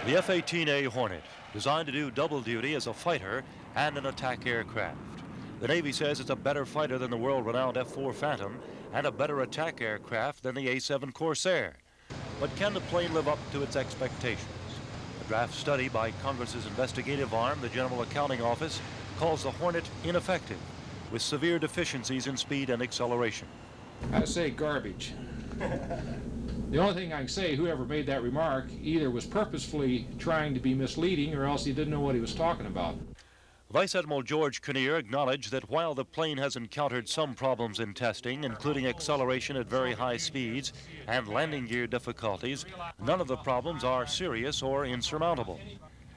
The F-18A Hornet, designed to do double duty as a fighter and an attack aircraft. The Navy says it's a better fighter than the world-renowned F-4 Phantom and a better attack aircraft than the A-7 Corsair. But can the plane live up to its expectations? A draft study by Congress's investigative arm, the General Accounting Office, calls the Hornet ineffective, with severe deficiencies in speed and acceleration. I say garbage. The only thing I can say, whoever made that remark either was purposefully trying to be misleading or else he didn't know what he was talking about. Vice Admiral George Kinnear acknowledged that while the plane has encountered some problems in testing, including acceleration at very high speeds and landing gear difficulties, none of the problems are serious or insurmountable.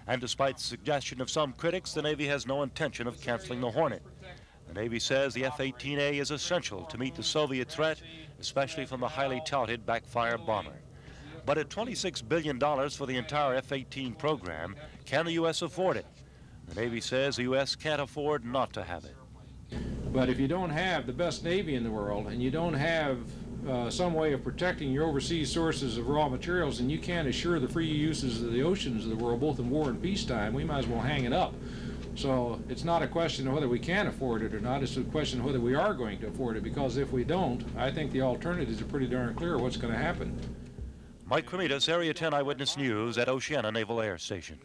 And despite the suggestion of some critics, the Navy has no intention of canceling the Hornet. The Navy says the F-18A is essential to meet the Soviet threat, especially from the highly touted backfire bomber. But at $26 billion for the entire F-18 program, can the U.S. afford it? The Navy says the U.S. can't afford not to have it. But if you don't have the best Navy in the world and you don't have some way of protecting your overseas sources of raw materials, and you can't assure the free uses of the oceans of the world, both in war and peacetime, we might as well hang it up. So it's not a question of whether we can afford it or not, it's a question of whether we are going to afford it, because if we don't, I think the alternatives are pretty darn clear what's going to happen. Mike Cremitas, Area 10 Eyewitness News at Oceana Naval Air Station.